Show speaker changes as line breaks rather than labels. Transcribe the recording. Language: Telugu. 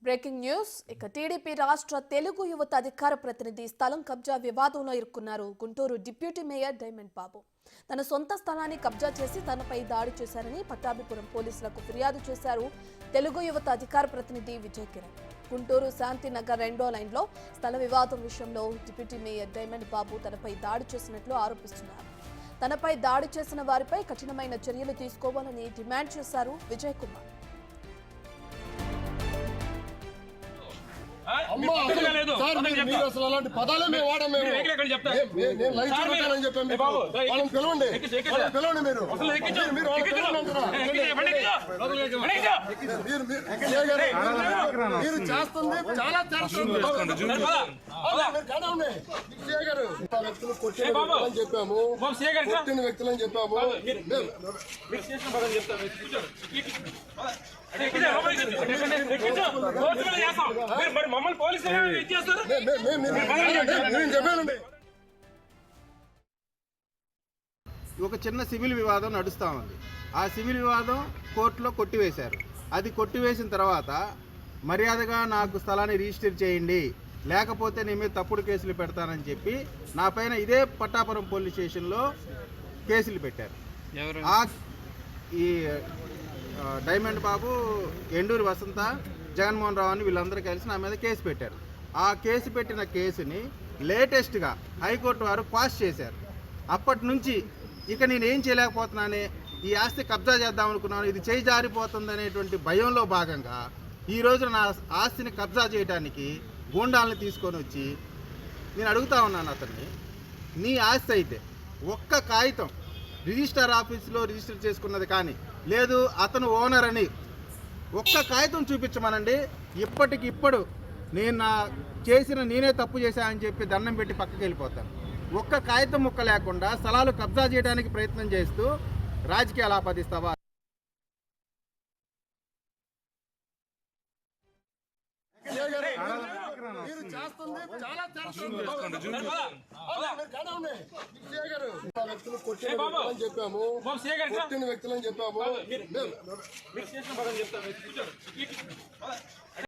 బ్రేకింగ్ న్యూస్ ఇక టీడీపీ రాష్ట్ర తెలుగు యువత అధికార ప్రతినిధి స్థలం కబ్జా వివాదంలో ఇరుక్కున్నారు గుంటూరు డిప్యూటీ మేయర్ డైమండ్ బాబు. తన సొంత స్థలాన్ని కబ్జా చేసి తనపై దాడి చేశారని పట్టాభిపురం పోలీసులకు ఫిర్యాదు చేశారు తెలుగు యువత అధికార ప్రతినిధి విజయ్ కిరణ్. గుంటూరు శాంతినగర్ 2వ లైన్లో స్థల వివాదం విషయంలో డిప్యూటీ మేయర్ డైమండ్ బాబు తనపై దాడి చేసినట్లు ఆరోపిస్తున్నారు. తనపై దాడి చేసిన వారిపై కఠినమైన చర్యలు తీసుకోవాలని డిమాండ్ చేశారు విజయ్ కుమార్.
అలాంటి పదాలే మేము వాడము. మీరు చేస్తుంది చాలా వ్యక్తులు కొట్టిన చెప్పాము, కొట్టిన వ్యక్తులని చెప్పాము.
ఒక చిన్న సివిల్ వివాదం నడుస్తూ ఉంది. ఆ సివిల్ వివాదం కోర్టులో కొట్టివేశారు. అది కొట్టివేసిన తర్వాత మర్యాదగా నాకు స్థలాన్ని రిజిస్టర్ చేయండి, లేకపోతే నేను మీద తప్పుడు కేసులు పెడతానని చెప్పి నా పైన ఇదే పట్టాపురం పోలీస్ స్టేషన్లో కేసులు పెట్టారు. ఈ డైమండ్ బాబు, ఎండూరి వసంత, జగన్మోహన్ రావు అని వీళ్ళందరూ కలిసి నా మీద కేసు పెట్టారు. ఆ కేసు పెట్టిన కేసుని లేటెస్ట్గా హైకోర్టు వారు పాస్ చేశారు. అప్పటి నుంచి ఇక నేనేం చేయలేకపోతున్నానే, ఈ ఆస్తి కబ్జా చేద్దాం అనుకున్నాను, ఇది చేయి జారిపోతుంది అనేటువంటి భయంలో భాగంగా ఈ రోజున నా ఆస్తిని కబ్జా చేయడానికి గూండాలను తీసుకొని వచ్చి నేను అడుగుతా ఉన్నాను అతన్ని, నీ ఆస్తి అయితే ఒక్క కాగితం రిజిస్టర్ ఆఫీసులో రిజిస్టర్ చేసుకున్నది కానీ లేదు, అతను ఓనర్ అని ఒక్క కాగితం చూపించమనండి. ఇప్పటికిప్పుడు నేను నేనే తప్పు చేశానని చెప్పి దండం పెట్టి పక్కకి వెళ్ళిపోతాను. ఒక్క కాగితం ముక్క లేకుండా స్థలాలు కబ్జా చేయడానికి ప్రయత్నం చేస్తూ రాజకీయాలు ఆపాదిస్తావా?
వ్యక్తులు కొట్టిన చెప్పాము, కొట్టిన వ్యక్తులని చెప్పాము.